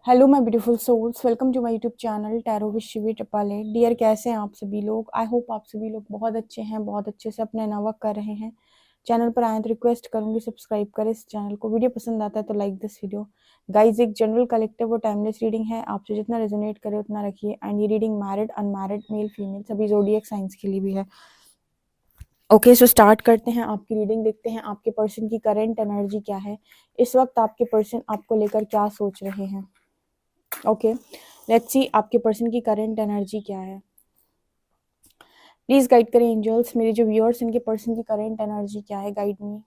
Hello my beautiful souls, welcome to my YouTube channel tarot with Shivi Tapale. Dear, कैसे हैं आप सभी लोग? आई होप आप सभी लोग बहुत अच्छे हैं, बहुत अच्छे से अपना नवा कर रहे हैं। चैनल पर आए तो रिक्वेस्ट करूंगी सब्सक्राइब करें इस चैनल को। वीडियो पसंद आता है तो लाइक दिस वीडियो। गाइज, एक जनरल कलेक्टिव और टाइमलेस रीडिंग है, आपसे जितना रेजोनेट करे उतना रखिए। एंड ये reading married, unmarried, male female सभी जोडिएक साइंस के लिए भी है। ओके, सो स्टार्ट करते हैं आपकी रीडिंग। देखते हैं आपके पर्सन की करेंट एनर्जी क्या है, इस वक्त आपके पर्सन आपको लेकर क्या सोच रहे हैं। ओके, लेट्स सी आपके पर्सन की करंट एनर्जी क्या है। प्लीज गाइड करें एंजल्स, मेरे जो व्यूअर्स इनके पर्सन की करंट एनर्जी क्या है, गाइड मी।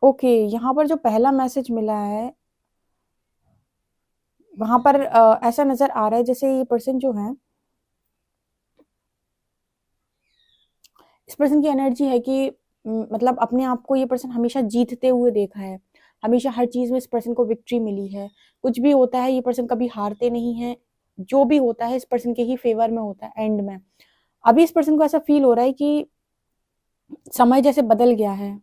ओके, यहाँ पर जो पहला मैसेज मिला है वहां पर ऐसा नजर आ रहा है जैसे ये पर्सन जो है, इस पर्सन की एनर्जी है कि मतलब अपने आप को ये पर्सन हमेशा जीतते हुए देखा है। हमेशा हर चीज में इस पर्सन को विक्ट्री मिली है। कुछ भी होता है ये पर्सन कभी हारते नहीं है। जो भी होता है इस पर्सन के ही फेवर में होता है एंड में। अभी इस पर्सन को ऐसा फील हो रहा है कि समय जैसे बदल गया है।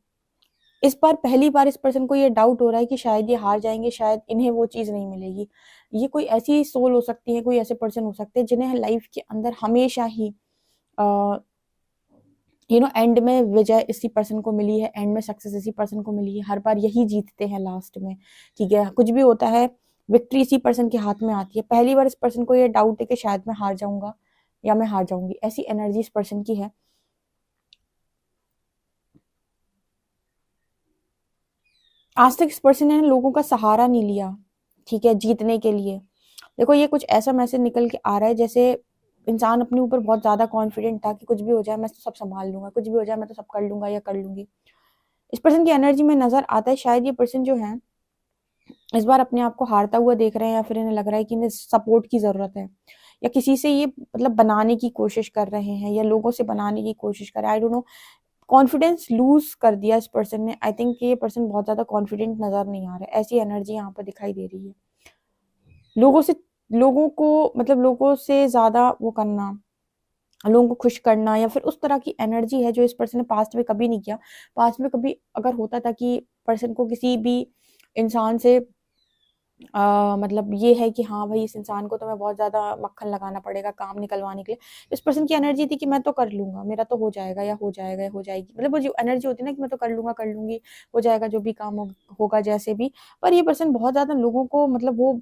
इस बार पहली बार इस पर्सन को ये डाउट हो रहा है कि शायद ये हार जाएंगे, शायद इन्हें वो चीज नहीं मिलेगी। ये कोई ऐसी सोल हो सकती है, कोई ऐसे पर्सन हो सकते हैं जिन्हें लाइफ के अंदर हमेशा ही एंड में विजय इसी पर्सन को मिली है, एंड में सक्सेस इसी पर्सन को मिली है। हर बार यही जीतते हैं लास्ट में। ठीक है, कुछ भी होता है विक्ट्री इसी पर्सन के हाथ में आती है। पहली बार इस पर्सन को ये डाउट है कि शायद मैं हार जाऊंगा या मैं हार जाऊंगी, ऐसी एनर्जी इस पर्सन की है। आज तक इस पर्सन ने लोगों का सहारा नहीं लिया, ठीक है, जीतने के लिए। देखो, ये कुछ ऐसा मैसेज निकल के आ रहा है जैसे इंसान अपने ऊपर बहुत ज्यादा कॉन्फिडेंट था कि कुछ भी हो जाए मैं तो सब संभाल लूंगा, कुछ भी हो जाए मैं तो सब कर लूंगा या कर लूंगी। इस पर्सन की एनर्जी में नजर आता है शायद ये पर्सन जो है इस बार अपने आप को हारता हुआ देख रहे हैं, या फिर इन्हें लग रहा है कि इन्हें सपोर्ट की जरूरत है, या किसी से ये मतलब बनाने की कोशिश कर रहे हैं, या लोगों से बनाने की कोशिश कर रहे हैं। I don't know, confidence lose कर दिया इस पर्सन ने। आई थिंक ये पर्सन बहुत ज्यादा कॉन्फिडेंट नजर नहीं आ रहा है, ऐसी एनर्जी यहाँ पर दिखाई दे रही है। लोगों से लोगों को मतलब लोगों से ज्यादा वो करना, लोगों को खुश करना, या फिर उस तरह की एनर्जी है जो इस पर्सन ने पास्ट में कभी नहीं किया। पास्ट में कभी अगर होता था कि पर्सन को किसी भी इंसान से मतलब ये है कि हाँ भाई, इस इंसान को तो मैं बहुत ज्यादा मक्खन लगाना पड़ेगा काम निकलवाने के लिए। इस पर्सन की एनर्जी थी कि मैं तो कर लूंगा, मेरा तो हो जाएगा या हो जाएगा या हो जाएगी, मतलब वो जो एनर्जी होती है ना कि मैं तो कर लूंगा कर लूंगी, हो जाएगा जो भी काम होगा जैसे भी। पर ये पर्सन बहुत ज्यादा लोगों को मतलब वो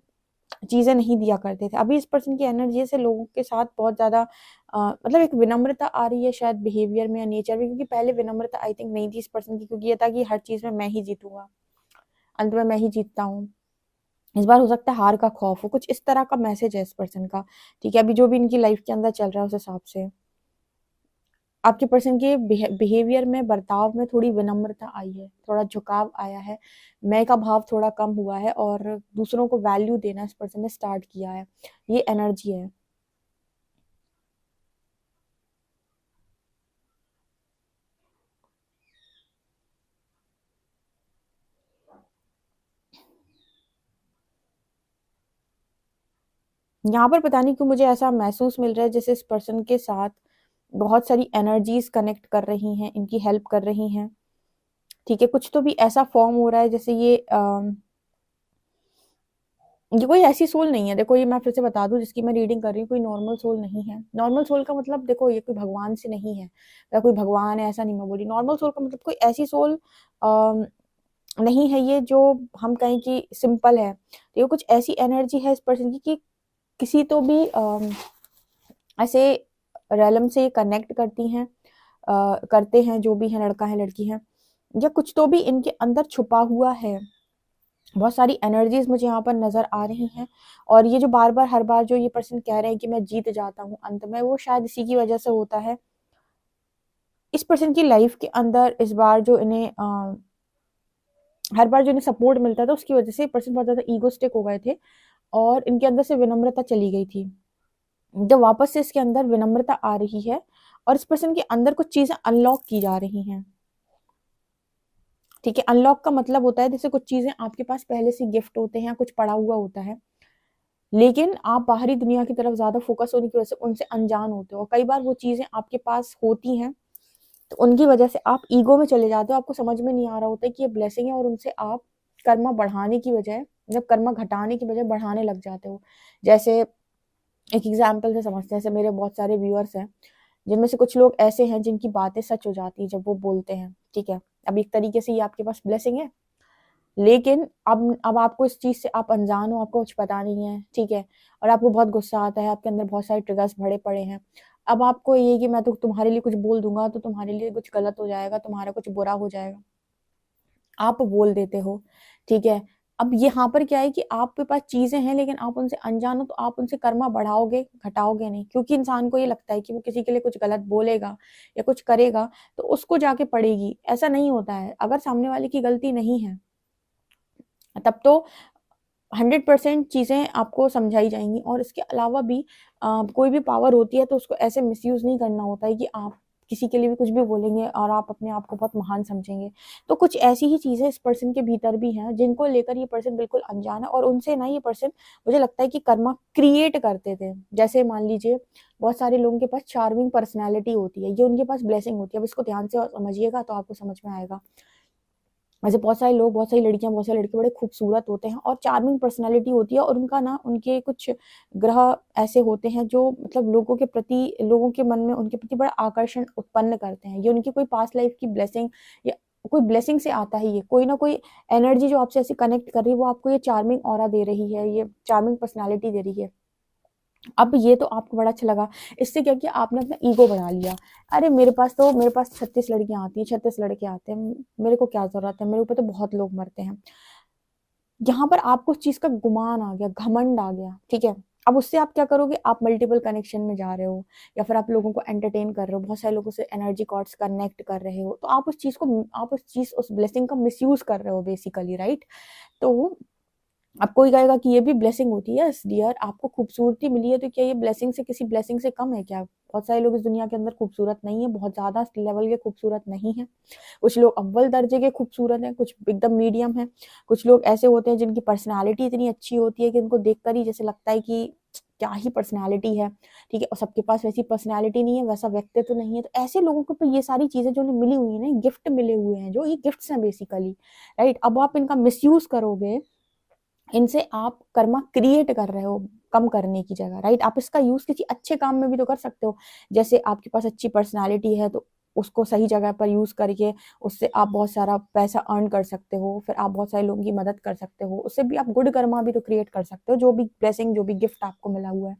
चीजें नहीं दिया करते थे। अभी इस पर्सन की एनर्जी से लोगों के साथ बहुत ज्यादा मतलब एक विनम्रता आ रही है शायद बिहेवियर में या नेचर में, क्योंकि पहले विनम्रता आई थिंक नहीं थी इस पर्सन की, क्योंकि ये था कि हर चीज में मैं ही जीतूंगा, अंत में मैं ही जीतता हूँ। इस बार हो सकता है हार का खौफ हो, कुछ इस तरह का मैसेज है इस पर्सन का। ठीक है, अभी जो भी इनकी लाइफ के अंदर चल रहा है उस हिसाब से आपके पर्सन के बिहेवियर में, बर्ताव में थोड़ी विनम्रता आई है, थोड़ा झुकाव आया है। मैं का भाव थोड़ा कम हुआ है और दूसरों को वैल्यू देना इस पर्सन ने स्टार्ट किया है। ये एनर्जी है। यहाँ पर पता नहीं क्यों मुझे ऐसा महसूस मिल रहा है जैसे इस पर्सन के साथ बहुत सारी एनर्जीज कनेक्ट कर रही हैं, इनकी हेल्प कर रही हैं। ठीक है, कुछ तो भी ऐसा फॉर्म हो रहा है जैसे ये कोई ऐसी सोल नहीं है। देखो, ये मैं फिर से बता दूं जिसकी मैं रीडिंग कर रही हूँ, कोई नॉर्मल सोल नहीं है। नॉर्मल सोल का मतलब देखो, ये कोई भगवान से नहीं है या कोई भगवान है, ऐसा नहीं मैं बोली। नॉर्मल सोल का मतलब कोई ऐसी सोल नहीं है ये जो हम कहें कि सिंपल है। तो ये कुछ ऐसी एनर्जी है इस पर्सन की कि किसी तो भी ऐसे रेलम से कनेक्ट करती हैं, करते हैं, जो भी है, लड़का है लड़की है, या कुछ तो भी इनके अंदर छुपा हुआ है। बहुत सारी एनर्जीज मुझे यहाँ पर नजर आ रही हैं। और ये जो बार बार हर बार जो ये पर्सन कह रहे हैं कि मैं जीत जाता हूँ अंत में, वो शायद इसी की वजह से होता है। इस पर्सन की लाइफ के अंदर इस बार जो इन्हें हर बार जो इन्हें सपोर्ट मिलता था उसकी वजह से पर्सन बहुत ज्यादा ईगोस्टिक हो गए थे, और इनके अंदर से विनम्रता चली गई थी। जब वापस से इसके अंदर विनम्रता आ रही है और इस पर्सन के अंदर कुछ चीजें अनलॉक की जा रही हैं। ठीक है। अनलॉक का मतलब होता है जैसे कुछ चीजें आपके पास पहले से गिफ्ट होते हैं, कुछ पड़ा हुआ होता है, लेकिन आप बाहरी दुनिया की तरफ ज्यादा फोकस होने की वजह से उनसे अनजान होते हो। कई बार वो चीजें आपके पास होती हैं तो उनकी वजह से आप ईगो में चले जाते हो, आपको समझ में नहीं आ रहा होता है कि ये ब्लेसिंग है, और उनसे आप कर्मा बढ़ाने की बजाय, मतलब कर्मा घटाने की बजाय बढ़ाने लग जाते हो। जैसे एक एग्जाम्पल से समझते हैं, जैसे मेरे बहुत सारे व्यूअर्स हैं जिनमें से कुछ लोग ऐसे हैं जिनकी बातें सच हो जाती है जब वो बोलते हैं, ठीक है। अब एक तरीके से ये आपके पास ब्लेसिंग है, लेकिन अब आपको इस चीज से आप अनजान हो, आपको कुछ पता नहीं है, ठीक है, और आपको बहुत गुस्सा आता है, आपके अंदर बहुत सारे ट्रिगर्स भरे पड़े हैं। अब आपको ये कि मैं तो तुम्हारे लिए कुछ बोल दूंगा तो तुम्हारे लिए कुछ गलत हो जाएगा, तुम्हारा कुछ बुरा हो जाएगा, आप बोल देते हो, ठीक है। अब यहाँ पर क्या है कि आपके पास चीजें हैं लेकिन आप उनसे अनजान हो, तो आप उनसे कर्मा बढ़ाओगे घटाओगे नहीं, क्योंकि इंसान को ये लगता है कि वो किसी के लिए कुछ गलत बोलेगा या कुछ करेगा तो उसको जाके पड़ेगी। ऐसा नहीं होता है। अगर सामने वाले की गलती नहीं है तब तो 100% चीजें आपको समझाई जाएंगी। और इसके अलावा भी कोई भी पावर होती है तो उसको ऐसे मिसयूज नहीं करना होता है कि आप किसी के लिए भी कुछ भी बोलेंगे और आप अपने आप को बहुत महान समझेंगे। तो कुछ ऐसी ही चीजें इस पर्सन के भीतर भी हैं जिनको लेकर ये पर्सन बिल्कुल अनजान है, और उनसे ना ये पर्सन, मुझे लगता है कि कर्मा क्रिएट करते थे। जैसे मान लीजिए बहुत सारे लोगों के पास चार्मिंग पर्सनैलिटी होती है, ये उनके पास ब्लेसिंग होती है। अब इसको ध्यान से समझिएगा तो आपको समझ में आएगा। ऐसे बहुत सारे लोग, बहुत सारी लड़कियां, बहुत सारे लड़के बड़े खूबसूरत होते हैं और चार्मिंग पर्सनालिटी होती है, और उनका ना, उनके कुछ ग्रह ऐसे होते हैं जो मतलब लोगों के प्रति, लोगों के मन में उनके प्रति बड़ा आकर्षण उत्पन्न करते हैं। ये उनकी कोई पास्ट लाइफ की ब्लेसिंग या कोई ब्लेसिंग से आता है। ये कोई ना कोई एनर्जी जो आपसे ऐसे कनेक्ट कर रही है, वो आपको ये चार्मिंग ऑरा दे रही है, ये चार्मिंग पर्सनालिटी दे रही है। अब ये तो आपको बड़ा अच्छा लगा, इससे क्या किया आपने, अपना ईगो बढ़ा लिया। अरे मेरे पास 36 लड़कियां आती हैं, 36 लड़के आते हैं, मेरे को क्या जरूरत है, मेरे ऊपर तो बहुत लोग मरते हैं। यहाँ पर आपको उस चीज का गुमान आ गया, घमंड आ गया, ठीक है। अब उससे आप क्या करोगे, आप मल्टीपल कनेक्शन में जा रहे हो, या फिर आप लोगों को एंटरटेन कर रहे हो, बहुत सारे लोगों से एनर्जी कॉर्ड्स कनेक्ट कर रहे हो, तो आप उस चीज को, आप उस ब्लेसिंग का मिसयूज कर रहे हो बेसिकली, राइट। तो अब कोई कहेगा कि ये भी ब्लेसिंग होती है। यस डियर, आपको खूबसूरती मिली है तो क्या ये ब्लेसिंग से, किसी ब्लेसिंग से कम है क्या? बहुत सारे लोग इस दुनिया के अंदर खूबसूरत नहीं है, बहुत ज्यादा लेवल के खूबसूरत नहीं है। कुछ लोग अव्वल दर्जे के खूबसूरत हैं, कुछ एकदम मीडियम है। कुछ लोग ऐसे होते हैं जिनकी पर्सनालिटी इतनी अच्छी होती है कि उनको देखकर ही जैसे लगता है कि क्या ही पर्सनालिटी है, ठीक है। और सबके पास वैसी पर्सनालिटी नहीं है, वैसा व्यक्तित्व तो नहीं है। तो ऐसे लोगों को तो ये सारी चीजें जो उन्हें मिली हुई है ना, गिफ्ट मिले हुए हैं, जो ये गिफ्ट्स हैं बेसिकली, राइट। अब आप इनका मिसयूज करोगे, इनसे आप कर्मा क्रिएट कर रहे हो कम करने की जगह, राइट। आप इसका यूज किसी अच्छे काम में भी तो कर सकते हो। जैसे आपके पास अच्छी पर्सनालिटी है तो उसको सही जगह पर यूज करके उससे आप बहुत सारा पैसा अर्न कर सकते हो, फिर आप बहुत सारे लोगों की मदद कर सकते हो, उससे भी आप गुड कर्मा भी तो क्रिएट कर सकते हो। जो भी ब्लेसिंग, जो भी गिफ्ट आपको मिला हुआ है,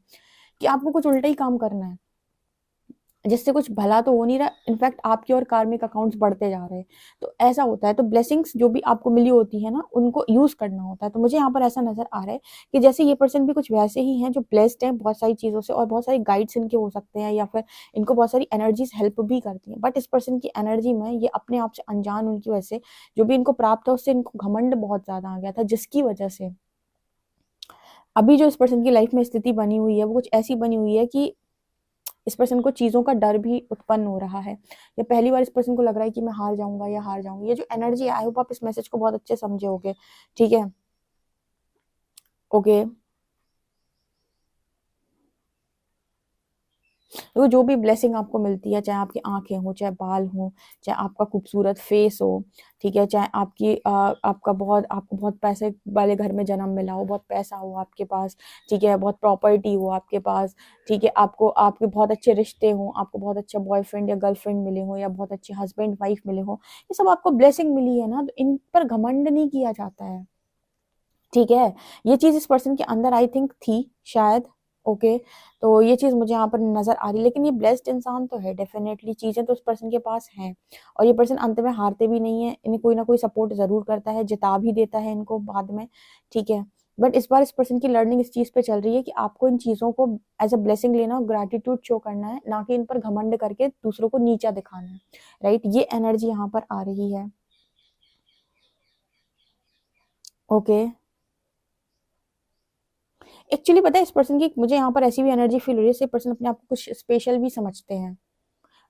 कि आपको कुछ उल्टा ही काम करना है जिससे कुछ भला तो हो नहीं रहा, इनफैक्ट आपके और कार्मिक अकाउंट्स बढ़ते जा रहे हैं। तो ऐसा होता है। तो ब्लेसिंग्स जो भी आपको मिली होती है ना, उनको यूज करना होता है। तो मुझे यहाँ पर ऐसा नजर आ रहा है कि जैसे ये पर्सन भी कुछ वैसे ही हैं जो ब्लेस्ड हैं बहुत सारी चीजों से, और बहुत सारी गाइड्स इनके हो सकते हैं, या फिर इनको बहुत सारी एनर्जीज हेल्प भी करती हैं। बट इस पर्सन की एनर्जी में ये अपने आप से अनजान उनकी वजह से जो भी इनको प्राप्त है उससे इनको घमंड बहुत ज्यादा आ गया था, जिसकी वजह से अभी जो इस पर्सन की लाइफ में स्थिति बनी हुई है वो कुछ ऐसी बनी हुई है कि इस पर्सन को चीजों का डर भी उत्पन्न हो रहा है, या पहली बार इस पर्सन को लग रहा है कि मैं हार जाऊंगा या हार जाऊंगी। ये जो एनर्जी, आई होप आप इस मैसेज को बहुत अच्छे समझे होगे, ठीक है। ओके। तो जो भी ब्लेसिंग आपको मिलती है, चाहे आपकी आंखें हो, चाहे बाल हो, चाहे आपका खूबसूरत फेस हो, ठीक है, चाहे आपको बहुत पैसे वाले घर में जन्म मिला हो, बहुत पैसा हो आपके पास, ठीक है, बहुत प्रॉपर्टी हो आपके पास, ठीक है, आपको आपके बहुत अच्छे रिश्ते हो, आपको बहुत अच्छा बॉयफ्रेंड या गर्लफ्रेंड मिले हो, या बहुत अच्छे हस्बैंड वाइफ मिले हो, ये सब आपको ब्लेसिंग मिली है ना, तो इन पर घमंड नहीं किया जाता है, ठीक है। ये चीज इस पर्सन के अंदर आई थिंक थी शायद। ओके। तो ये चीज मुझे यहाँ पर नजर आ रही, लेकिन ये ब्लेस्ड इंसान तो है डेफिनेटली, चीजें तो उस पर्सन के पास हैं। और ये पर्सन अंत में हारते भी नहीं है, इन्हें कोई ना कोई सपोर्ट जरूर करता है, जिता भी देता है इनको बाद में, ठीक है। बट इस बार इस पर्सन की लर्निंग इस चीज पे चल रही है कि आपको इन चीजों को एज अ ब्लेसिंग लेना और ग्रेटिट्यूड शो करना है, ना कि इन पर घमंड करके दूसरों को नीचा दिखाना है, राइट। ये एनर्जी यहाँ पर आ रही है। ओके। एक्चुअली पता है इस पर्सन की मुझे यहाँ पर ऐसी भी एनर्जी फील हो रही है, जैसे पर्सन अपने आप को कुछ स्पेशल भी समझते हैं,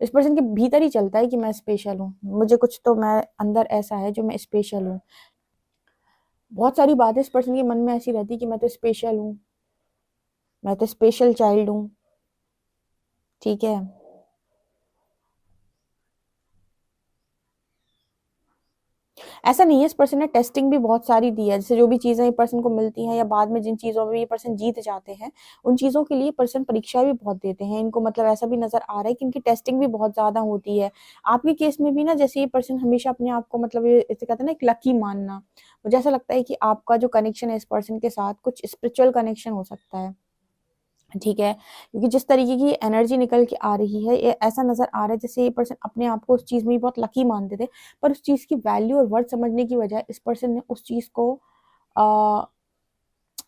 इस पर्सन के भीतर ही चलता है कि मैं स्पेशल हूँ, मुझे कुछ तो मैं अंदर ऐसा है जो मैं स्पेशल हूँ। बहुत सारी बातें इस पर्सन के मन में ऐसी रहती कि मैं तो स्पेशल हूँ, मैं तो स्पेशल चाइल्ड हूँ। ठीक है, ऐसा नहीं है, इस पर्सन ने टेस्टिंग भी बहुत सारी दी है, जैसे जो भी चीजें ये पर्सन को मिलती हैं या बाद में जिन चीजों में ये पर्सन जीत जाते हैं, उन चीजों के लिए पर्सन परीक्षा भी बहुत देते हैं। इनको मतलब ऐसा भी नजर आ रहा है कि इनकी टेस्टिंग भी बहुत ज्यादा होती है। आपके केस में भी ना, जैसे ये पर्सन हमेशा अपने आप को मतलब ये इसे कहते हैं ना एक लकी मानना, मुझे ऐसा लगता है कि आपका जो कनेक्शन है इस पर्सन के साथ कुछ स्पिरिचुअल कनेक्शन हो सकता है। ठीक है, क्योंकि जिस तरीके की एनर्जी निकल के आ रही है, ये ऐसा नजर आ रहा है जैसे ये पर्सन अपने आप को उस चीज में भी बहुत लकी मानते थे, पर उस चीज की वैल्यू और वर्थ समझने की बजाय इस पर्सन ने उस चीज को आ,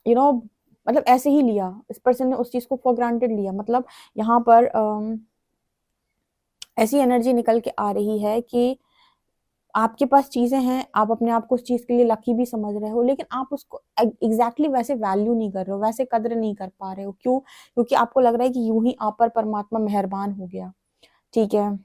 यू नो मतलब ऐसे ही लिया, इस पर्सन ने उस चीज को फॉर ग्रांटेड लिया। मतलब यहाँ पर ऐसी एनर्जी निकल के आ रही है कि आपके पास चीजें हैं, आप अपने आप को उस चीज के लिए लकी भी समझ रहे हो, लेकिन आप उसको एग्जैक्टली वैसे वैल्यू नहीं कर रहे हो, वैसे कद्र नहीं कर पा रहे हो। क्यों? क्योंकि आपको लग रहा है कि यूं ही आप पर परमात्मा मेहरबान हो गया। ठीक है,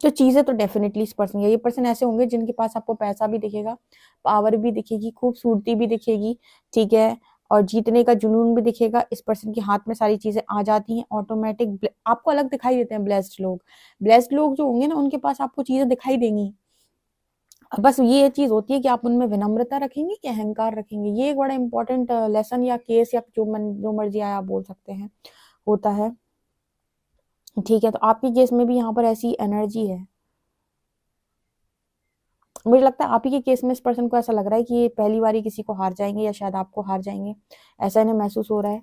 तो चीजें तो डेफिनेटली इस पर्सन, ये पर्सन ऐसे होंगे जिनके पास आपको पैसा भी दिखेगा, पावर भी दिखेगी, खूबसूरती भी दिखेगी। ठीक है, और जीतने का जुनून भी दिखेगा। इस पर्सन के हाथ में सारी चीजें आ जाती हैं ऑटोमेटिक, आपको अलग दिखाई देते हैं। ब्लेस्ड लोग जो होंगे ना, उनके पास आपको चीजें दिखाई देंगी। बस ये चीज होती है कि आप उनमें विनम्रता रखेंगे कि अहंकार रखेंगे। ये एक बड़ा इंपॉर्टेंट लेसन या केस या जो मर्जी आया आप बोल सकते हैं, होता है। ठीक है, तो आपके केस में भी यहाँ पर ऐसी एनर्जी है। मुझे लगता है आप ही के केस में इस पर्सन को ऐसा लग रहा है कि ये पहली बार ही किसी को हार जाएंगे, या शायद आपको हार जाएंगे, ऐसा इन्हें महसूस हो रहा है।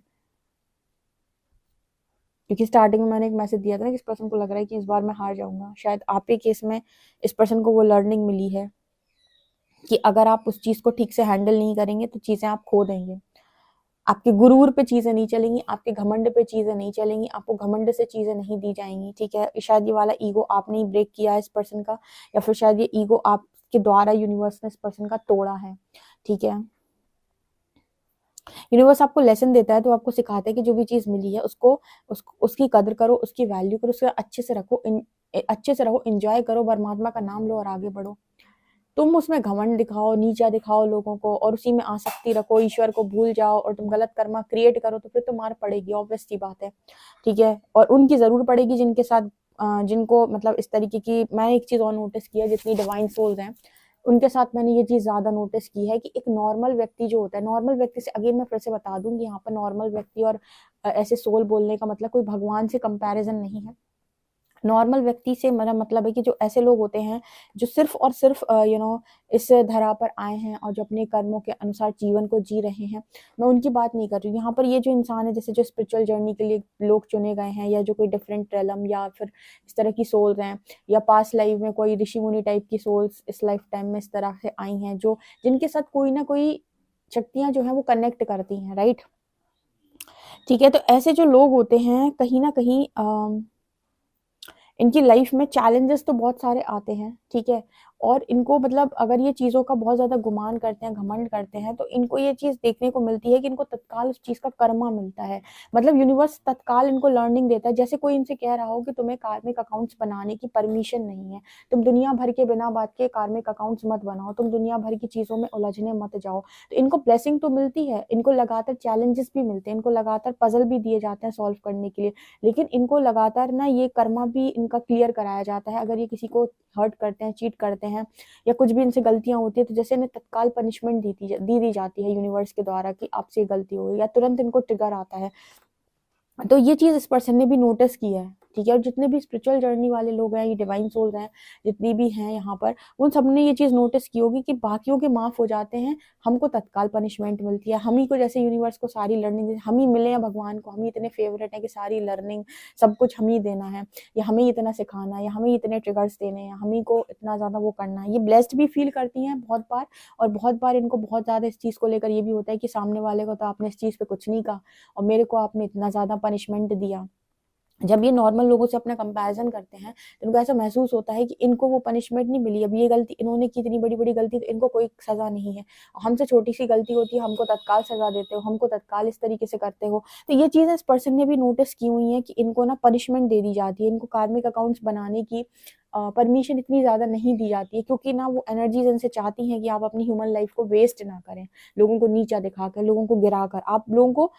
क्योंकि स्टार्टिंग में मैंने एक मैसेज दिया था ना कि इस पर्सन को लग रहा है कि इस बार मैं हार जाऊंगा। शायद आप ही केस में इस पर्सन को वो लर्निंग मिली है कि अगर आप उस चीज को ठीक से हैंडल नहीं करेंगे तो चीजें आप खो देंगे। आपके गुरूर पे चीजें नहीं चलेंगी, आपके घमंड पे चीजें नहीं चलेंगी, आपको घमंड से चीजें नहीं दी जाएंगी। ठीक है, शायद ये वाला ईगो आपने ही ब्रेक किया है इस पर्सन का, या फिर शायद ये ईगो आपके द्वारा यूनिवर्स ने इस पर्सन का तोड़ा है। ठीक है, यूनिवर्स आपको लेसन देता है तो आपको सिखाता है कि जो भी चीज मिली है उसकी कदर करो, उसकी वैल्यू करो, उसका अच्छे से रखो, अच्छे से रहो, एंजॉय करो, परमात्मा का नाम लो और आगे बढ़ो। तुम उसमें घमंड दिखाओ, नीचा दिखाओ लोगों को, और उसी में आसक्ति रखो, ईश्वर को भूल जाओ, और तुम गलत कर्मा क्रिएट करो, तो फिर तो मार पड़ेगी, ऑब्वियस सी बात है। ठीक है, और उनकी जरूर पड़ेगी जिनके साथ जिनको मतलब इस तरीके की। मैंने एक चीज और नोटिस किया, जितनी डिवाइन सोल्स हैं उनके साथ मैंने ये चीज ज्यादा नोटिस की है कि एक नॉर्मल व्यक्ति जो होता है, नॉर्मल व्यक्ति से अगेन मैं फिर से बता दूंगी, यहाँ पर नॉर्मल व्यक्ति और ऐसे सोल बोलने का मतलब कोई भगवान से कंपैरिजन नहीं है। नॉर्मल व्यक्ति से मेरा मतलब है कि जो ऐसे लोग होते हैं जो सिर्फ और सिर्फ इस धरा पर आए हैं और जो अपने कर्मों के अनुसार जीवन को जी रहे हैं, मैं उनकी बात नहीं कर रही हूँ। यहाँ पर ये जो इंसान है, जैसे जो स्पिरिचुअल जर्नी के लिए लोग चुने गए हैं, या जो कोई डिफरेंट रेलम या फिर इस तरह की सोल्स हैं, या पास्ट लाइफ में कोई ऋषि मुनि टाइप की सोल्स इस लाइफ टाइम में इस तरह से आई हैं, जो जिनके साथ कोई ना कोई शक्तियां जो है वो कनेक्ट करती हैं, राइट। ठीक है, तो ऐसे जो लोग होते हैं कहीं ना कहीं इनकी लाइफ में चैलेंजेस तो बहुत सारे आते हैं। ठीक है, और इनको मतलब अगर ये चीज़ों का बहुत ज़्यादा गुमान करते हैं, घमंड करते हैं, तो इनको ये चीज़ देखने को मिलती है कि इनको तत्काल उस चीज़ का कर्मा मिलता है। मतलब यूनिवर्स तत्काल इनको लर्निंग देता है, जैसे कोई इनसे कह रहा हो कि तुम्हें कार्मिक अकाउंट्स बनाने की परमिशन नहीं है, तुम दुनिया भर के बिना बात के कार्मिक अकाउंट्स मत बनाओ, तुम दुनिया भर की चीज़ों में उलझने मत जाओ। तो इनको ब्लेसिंग तो मिलती है, इनको लगातार चैलेंजेस भी मिलते हैं, इनको लगातार पजल भी दिए जाते हैं सॉल्व करने के लिए, लेकिन इनको लगातार ना ये कर्मा भी इनका क्लियर कराया जाता है। अगर ये किसी को हर्ट करते हैं, चीट करते हैं, या कुछ भी इनसे गलतियां होती है, तो जैसे इन्हें तत्काल पनिशमेंट दी जाती है यूनिवर्स के द्वारा कि आपसे गलती हो गई, या तुरंत इनको ट्रिगर आता है। तो ये चीज इस पर्सन ने भी नोटिस की है। ठीक है, और जितने भी स्पिरिचुअल जर्नी वाले लोग हैं, ये डिवाइन सोल्स हैं जितनी भी हैं यहाँ पर, उन सब ने ये चीज नोटिस की होगी कि बाकियों के माफ हो जाते हैं, हमको तत्काल पनिशमेंट मिलती है। हम ही को जैसे यूनिवर्स को सारी लर्निंग हम ही मिले हैं, भगवान को हम ही इतने फेवरेट हैं कि सारी लर्निंग सब कुछ हम ही देना है, या हमें इतना सिखाना है, या हमें इतने ट्रिगर्स देने हैं, हम ही को इतना ज्यादा वो करना है। ये ब्लेस्ड भी फील करती हैं बहुत बार, और बहुत बार इनको बहुत ज्यादा इस चीज को लेकर ये भी होता है कि सामने वाले को तो आपने इस चीज पे कुछ नहीं कहा, और मेरे को आपने इतना ज्यादा पनिशमेंट दिया। जब ये नॉर्मल लोगों से अपना कंपैरिजन करते हैं तो इनको ऐसा महसूस होता है कि इनको वो पनिशमेंट नहीं मिली, अब ये गलती इन्होंने की, इतनी बड़ी बड़ी गलती, तो इनको कोई सजा नहीं है। हमसे छोटी सी गलती होती है, हमको तत्काल सजा देते हो, हमको तत्काल इस तरीके से करते हो। तो ये चीज़ इस पर्सन ने भी नोटिस की हुई है कि इनको ना पनिशमेंट दे दी जाती है, इनको कार्मिक अकाउंट्स बनाने की परमिशन इतनी ज़्यादा नहीं दी जाती है, क्योंकि ना वो एनर्जीज इनसे चाहती हैं कि आप अपनी ह्यूमन लाइफ को वेस्ट ना करें, लोगों को नीचा दिखाकर, लोगों को गिराकर, आप लोगों को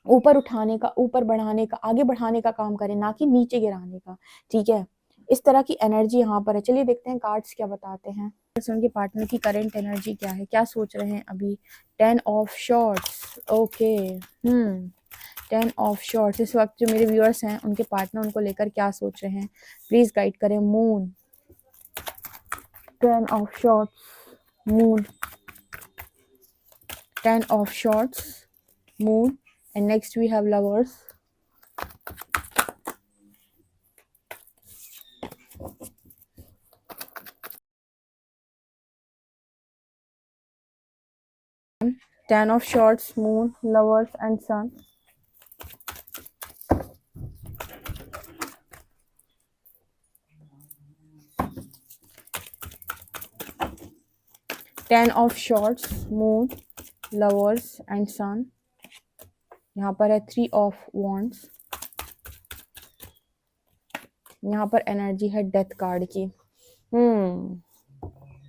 ऊपर उठाने का, ऊपर बढ़ाने का, आगे बढ़ाने का काम करें, ना कि नीचे गिराने का। ठीक है, इस तरह की एनर्जी यहाँ पर है। चलिए देखते हैं कार्ड्स क्या बताते हैं। उनके पार्टनर की करंट एनर्जी क्या है, क्या सोच रहे हैं अभी। 10 of shorts, okay. 10 of shorts, इस वक्त जो मेरे व्यूअर्स हैं उनके पार्टनर उनको लेकर क्या सोच रहे हैं, प्लीज गाइड करें। Moon, 10 of shorts, moon, 10 of shorts, moon, and next we have lovers. 10 of swords, moon, lovers and sun. 10 of swords, moon, lovers and sun. यहाँ पर है 3 of wands. यहाँ पर एनर्जी है डेथ कार्ड की।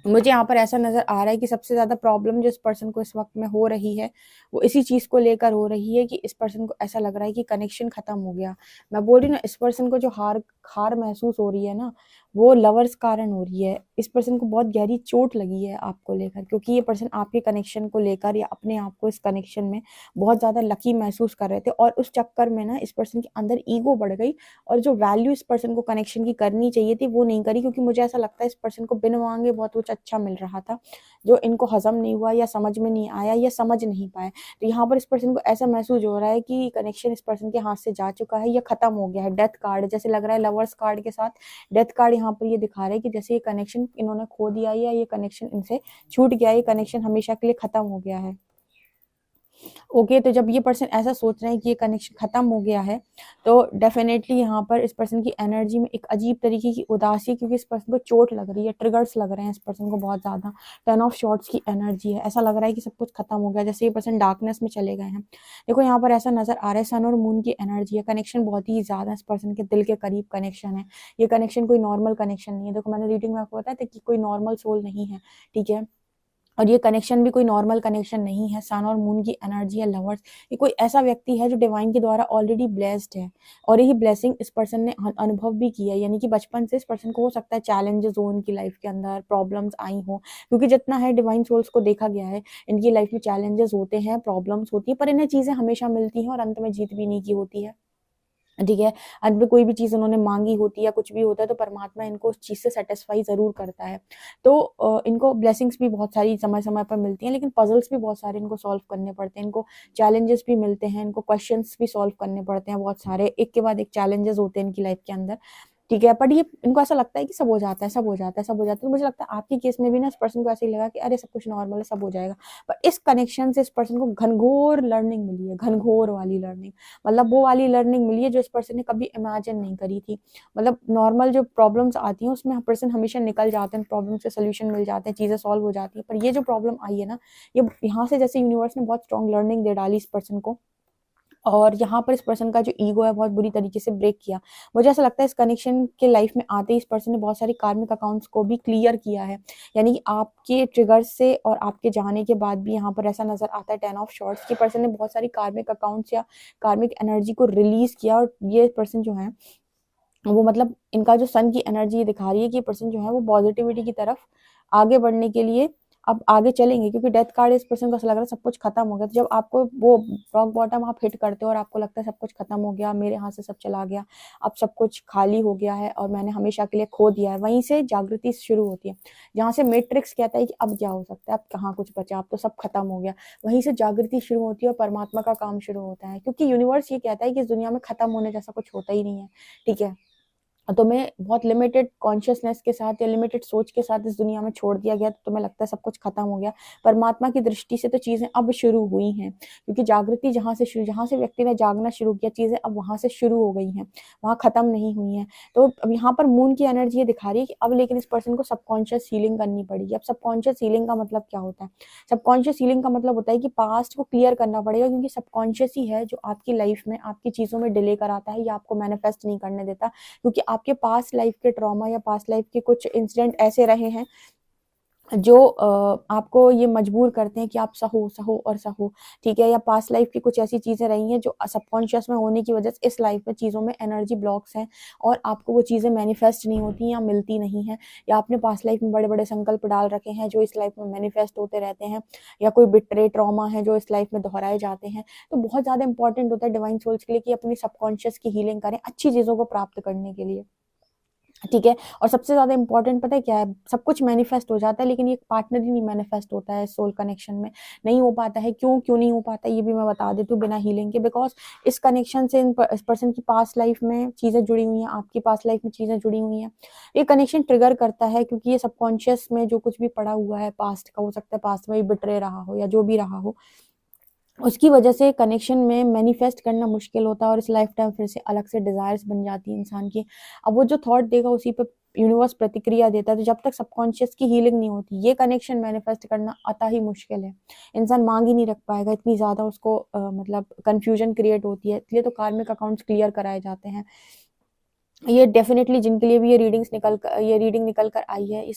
मुझे यहाँ पर ऐसा नजर आ रहा है कि सबसे ज्यादा प्रॉब्लम जो इस पर्सन को इस वक्त में हो रही है वो इसी चीज को लेकर हो रही है कि इस पर्सन को ऐसा लग रहा है कि कनेक्शन खत्म हो गया। मैं बोल रही हूँ ना, इस पर्सन को जो हार हार महसूस हो रही है ना, वो लवर्स कारण हो रही है। इस पर्सन को बहुत गहरी चोट लगी है आपको लेकर, क्योंकि ये पर्सन आपके कनेक्शन को लेकर या अपने आप को इस कनेक्शन में बहुत ज्यादा लकी महसूस कर रहे थे, और उस चक्कर में ना इस पर्सन के अंदर ईगो बढ़ गई, और जो वैल्यू इस पर्सन को कनेक्शन की करनी चाहिए थी वो नहीं करी, क्योंकि मुझे ऐसा लगता है इस पर्सन को बिन मांगे बहुत कुछ अच्छा मिल रहा था जो इनको हजम नहीं हुआ, या समझ में नहीं आया, या समझ नहीं पाए। तो यहाँ पर इस पर्सन को ऐसा महसूस हो रहा है कि कनेक्शन इस पर्सन के हाथ से जा चुका है, या खत्म हो गया है। डेथ कार्ड जैसे लग रहा है, लवर्स कार्ड के साथ डेथ कार्ड यहाँ पर ये दिखा रहा है कि जैसे ये कनेक्शन इन्होंने खो दिया, या ये कनेक्शन इनसे छूट गया, ये कनेक्शन हमेशा के लिए खत्म हो गया है। ओके, तो जब ये पर्सन ऐसा सोच रहे हैं कि ये कनेक्शन खत्म हो गया है, तो डेफिनेटली यहाँ पर इस पर्सन की एनर्जी में एक अजीब तरीके की उदासी, क्योंकि इस पर्सन को चोट लग रही है, ट्रिगर्स लग रहे हैं इस पर्सन को बहुत ज्यादा। 10 ऑफ शॉर्ट्स की एनर्जी है, ऐसा लग रहा है कि सब कुछ खत्म हो गया, जैसे ये पर्सन डार्कनेस में चले गए हैं। देखो यहाँ पर ऐसा नजर आ रहा है, सन और मून की एनर्जी है, कनेक्शन बहुत ही ज्यादा इस पर्सन के दिल के करीब कनेक्शन है। ये कनेक्शन कोई नॉर्मल कनेक्शन नहीं है। देखो मैंने रीडिंग में आपको बताया था कि कोई नॉर्मल सोल नहीं है, ठीक है, और ये कनेक्शन भी कोई नॉर्मल कनेक्शन नहीं है। सन और मून की एनर्जी है लवर्स। ये कोई ऐसा व्यक्ति है जो डिवाइन के द्वारा ऑलरेडी ब्लेस्ड है, और यही ब्लेसिंग इस पर्सन ने अनुभव भी किया है, यानी कि बचपन से इस पर्सन को हो सकता है चैलेंजेस हो इनकी लाइफ के अंदर, प्रॉब्लम्स आई हो, क्योंकि जितना है डिवाइन सोल्स को देखा गया है इनकी लाइफ में चैलेंजेस होते हैं, प्रॉब्लम्स होती है, पर इन्हें चीजें हमेशा मिलती हैं और अंत में जीत भी नहीं की होती है। ठीक है, अंत में कोई भी चीज उन्होंने मांगी होती है या कुछ भी होता है तो परमात्मा इनको उस चीज से सेटिस्फाई जरूर करता है। तो इनको ब्लेसिंग्स भी बहुत सारी समय समय पर मिलती हैं, लेकिन पजल्स भी बहुत सारे इनको सॉल्व करने पड़ते हैं, इनको चैलेंजेस भी मिलते हैं, इनको क्वेश्चंस भी सॉल्व करने पड़ते हैं, बहुत सारे एक के बाद एक चैलेंजेस होते हैं इनकी लाइफ के अंदर। ठीक है, बट ये इनको ऐसा लगता है कि सब हो जाता है, सब हो जाता है, सब हो जाता है। तो मुझे लगता है आपके केस में भी ना इस पर्सन को ऐसे ही लगा कि अरे सब कुछ नॉर्मल है, सब हो जाएगा। पर इस कनेक्शन से इस पर्सन को घनघोर लर्निंग मिली है, घनघोर वाली लर्निंग, मतलब वो वाली लर्निंग मिली है जो इस पर्सन ने कभी इमेजिन नहीं करी थी। मतलब नॉर्मल जो प्रॉब्लम्स आती हैं उसमें पर्सन हमेशा निकल जाते हैं, प्रॉब्लम के सोल्यूशन मिल जाते हैं, चीजें सॉल्व हो जाती है। पर ये जो प्रॉब्लम आई है ना, ये यहाँ से जैसे यूनिवर्स ने बहुत स्ट्रॉन्ग लर्निंग दे डाली इस पर्सन को, और यहाँ पर इस पर्सन का जो ईगो है बहुत बुरी तरीके से ब्रेक किया। मुझे ऐसा लगता है इस कनेक्शन के लाइफ में आते ही इस पर्सन ने बहुत सारी कार्मिक अकाउंट्स को भी क्लियर किया है, यानी कि आपके ट्रिगर से और आपके जाने के बाद भी यहाँ पर ऐसा नजर आता है 10 ऑफ शॉर्ट्स की पर्सन ने बहुत सारी कार्मिक अकाउंट्स या कार्मिक एनर्जी को रिलीज किया। और ये पर्सन जो है वो, मतलब इनका जो सन की एनर्जी दिखा रही है कि पर्सन जो है वो पॉजिटिविटी की तरफ आगे बढ़ने के लिए अब आगे चलेंगे, क्योंकि डेथ कार्ड इस पर्सन को ऐसा लग रहा है सब कुछ खत्म हो गया। तो जब आपको वो रॉक बॉटम आप हिट करते हो और आपको लगता है सब कुछ खत्म हो गया, मेरे हाथ से सब चला गया, अब सब कुछ खाली हो गया है और मैंने हमेशा के लिए खो दिया है, वहीं से जागृति शुरू होती है। जहां से मैट्रिक्स कहता है कि अब क्या हो सकता है, अब कहाँ कुछ बचा, अब तो सब खत्म हो गया, वहीं से जागृति शुरू होती है और परमात्मा का काम शुरू होता है, क्योंकि यूनिवर्स ये कहता है कि इस दुनिया में खत्म होने जैसा कुछ होता ही नहीं है। ठीक है, तुम्हें बहुत लिमिटेड कॉन्शियसनेस के साथ या लिमिटेड सोच के साथ इस दुनिया में छोड़ दिया गया, तो तुम्हें लगता है सब कुछ खत्म हो गया। परमात्मा की दृष्टि से तो चीजें अब शुरू हुई हैं, क्योंकि जागृति जहां से व्यक्ति ने जागना शुरू किया, चीजें अब वहां से शुरू हो गई हैं, वहां खत्म नहीं हुई हैं। तो अब यहाँ पर मून की एनर्जी ये दिखा रही है कि अब लेकिन इस पर्सन को सबकॉन्शियस हीलिंग करनी पड़ेगी। अब सबकॉन्शियस हीलिंग का मतलब क्या होता है? सबकॉन्शियस हीलिंग का मतलब होता है कि पास्ट को क्लियर करना पड़ेगा, क्योंकि सबकॉन्शियस ही है जो आपकी लाइफ में आपकी चीजों में डिले कराता है या आपको मैनिफेस्ट नहीं करने देता, क्योंकि आपके पास्ट लाइफ के ट्रॉमा या पास्ट लाइफ के कुछ इंसिडेंट ऐसे रहे हैं जो आपको ये मजबूर करते हैं कि आप सहो सहो और सहो, ठीक है। या पास्ट लाइफ की कुछ ऐसी चीजें रही हैं जो सबकॉन्शियस में होने की वजह से इस लाइफ में चीजों में एनर्जी ब्लॉक्स हैं और आपको वो चीजें मैनिफेस्ट नहीं होती या मिलती नहीं है, या आपने पास्ट लाइफ में बड़े बड़े संकल्प डाल रखे हैं जो इस लाइफ में मैनिफेस्ट होते रहते हैं, या कोई बिटरे ट्रॉमा है जो इस लाइफ में दोहराए जाते हैं। तो बहुत ज्यादा इंपॉर्टेंट होता है डिवाइन सोल्स के लिए कि अपनी सबकॉन्शियस की हीलिंग करें अच्छी चीजों को प्राप्त करने के लिए, ठीक है। और सबसे ज्यादा इंपॉर्टेंट पता है क्या है? सब कुछ मैनिफेस्ट हो जाता है, लेकिन ये पार्टनर ही नहीं मैनिफेस्ट होता है सोल कनेक्शन में, नहीं हो पाता है। क्यों क्यों नहीं हो पाता ये भी मैं बता देती हूँ बिना हीलिंग के। बिकॉज इस कनेक्शन से इस पर्सन की पास्ट लाइफ में चीजें जुड़ी हुई हैं, आपकी पास्ट लाइफ में चीजें जुड़ी हुई हैं। ये कनेक्शन ट्रिगर करता है क्योंकि ये सबकॉन्शियस में जो कुछ भी पड़ा हुआ है पास्ट का, हो सकता है पास्ट में भी बिटरे रहा हो या जो भी रहा हो, उसकी वजह से कनेक्शन में मैनिफेस्ट करना मुश्किल होता है और इस लाइफ टाइम फिर से अलग से डिजायर्स बन जाती है इंसान की। अब वो जो थॉट देगा उसी पे यूनिवर्स प्रतिक्रिया देता है। तो जब तक सबकॉन्शियस की हीलिंग नहीं होती, ये कनेक्शन मैनिफेस्ट करना अता ही मुश्किल है। इंसान मांग ही नहीं रख पाएगा, इतनी ज्यादा उसको मतलब कंफ्यूजन क्रिएट होती है। इसलिए तो कार्मिक अकाउंट्स क्लियर कराए जाते हैं। ये डेफिनेटली जिनके लिए भी ये रीडिंग निकल कर आई है, ये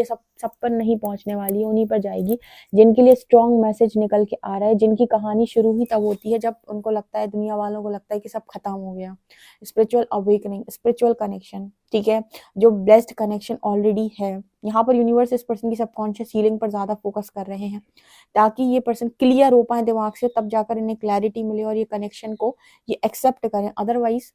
सब पर नहीं पहुंचने वाली है, उन्हीं पर जाएगी जिनके लिए स्ट्रॉन्ग मैसेज निकल के आ रहा है, जिनकी कहानी शुरू ही तब होती है जब उनको लगता है, दुनिया वालों को लगता है कि सब खत्म हो गया। स्पिरिचुअल अवेकनिंग, स्पिरिचुअल कनेक्शन, ठीक है, जो ब्लेस्ड कनेक्शन ऑलरेडी है। यहाँ पर यूनिवर्स इस पर्सन की सबकॉन्शियस हीलिंग पर ज्यादा फोकस कर रहे हैं ताकि ये पर्सन क्लियर हो पाए दिमाग से, तब जाकर इन्हें क्लैरिटी मिले और ये कनेक्शन को ये एक्सेप्ट करें। अदरवाइज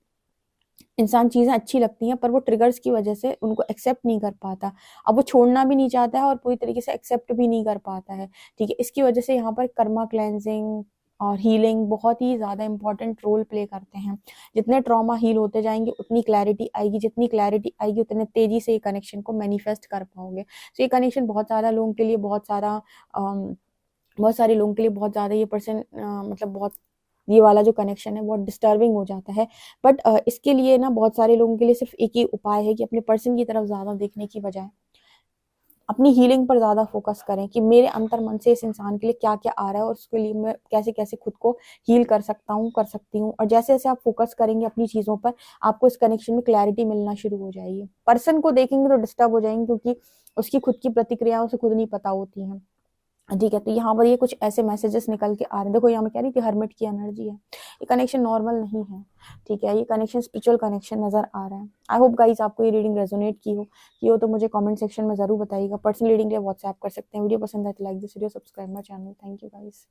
इंसान चीजें अच्छी लगती हैं पर वो ट्रिगर्स की वजह से उनको एक्सेप्ट नहीं कर पाता। अब वो छोड़ना भी नहीं चाहता है और पूरी तरीके से एक्सेप्ट भी नहीं कर पाता है, ठीक है। इसकी वजह से यहाँ पर कर्मा क्लेंजिंग और हीलिंग बहुत ही ज्यादा इंपॉर्टेंट रोल प्ले करते हैं। जितने ट्रॉमा हील होते जाएंगे उतनी क्लैरिटी आएगी, जितनी क्लैरिटी आएगी उतने तेजी से ये कनेक्शन को मैनिफेस्ट कर पाओगे। तो ये कनेक्शन बहुत सारा लोगों के लिए बहुत सारे लोगों के लिए बहुत ज्यादा ये पर्सन मतलब बहुत, ये वाला जो कनेक्शन है बहुत डिस्टर्बिंग हो जाता है। बट इसके लिए ना बहुत सारे लोगों के लिए सिर्फ एक ही उपाय है कि अपने पर्सन की तरफ ज्यादा देखने की बजाय अपनी हीलिंग पर ज्यादा फोकस करें कि मेरे अंतर मन से इस इंसान के लिए क्या क्या आ रहा है और उसके लिए मैं कैसे कैसे खुद को हील कर सकता हूँ, कर सकती हूँ। और जैसे जैसे आप फोकस करेंगे अपनी चीजों पर, आपको इस कनेक्शन में क्लैरिटी मिलना शुरू हो जाएगी। पर्सन को देखेंगे तो डिस्टर्ब हो जाएंगे क्योंकि उसकी खुद की प्रतिक्रियाओं से खुद नहीं पता होती हैं, ठीक है। तो यहाँ पर ये कुछ ऐसे मैसेजेस निकल के आ रहे हैं। देखो यहाँ मैं कह रही थी हर्मिट की एनर्जी है, ये कनेक्शन नॉर्मल नहीं है, ठीक है। ये कनेक्शन स्पिरिचुअल कनेक्शन नजर आ रहा है। आई होप गाइस आपको ये रीडिंग रेजोनेट की हो तो मुझे कमेंट सेक्शन में जरूर बताइएगा। पर्सनल रीडिंग के लिए व्हाट्सएप कर सकते हैं। वीडियो पसंद आए तो like this video, subscribe my channel. Thank you guys.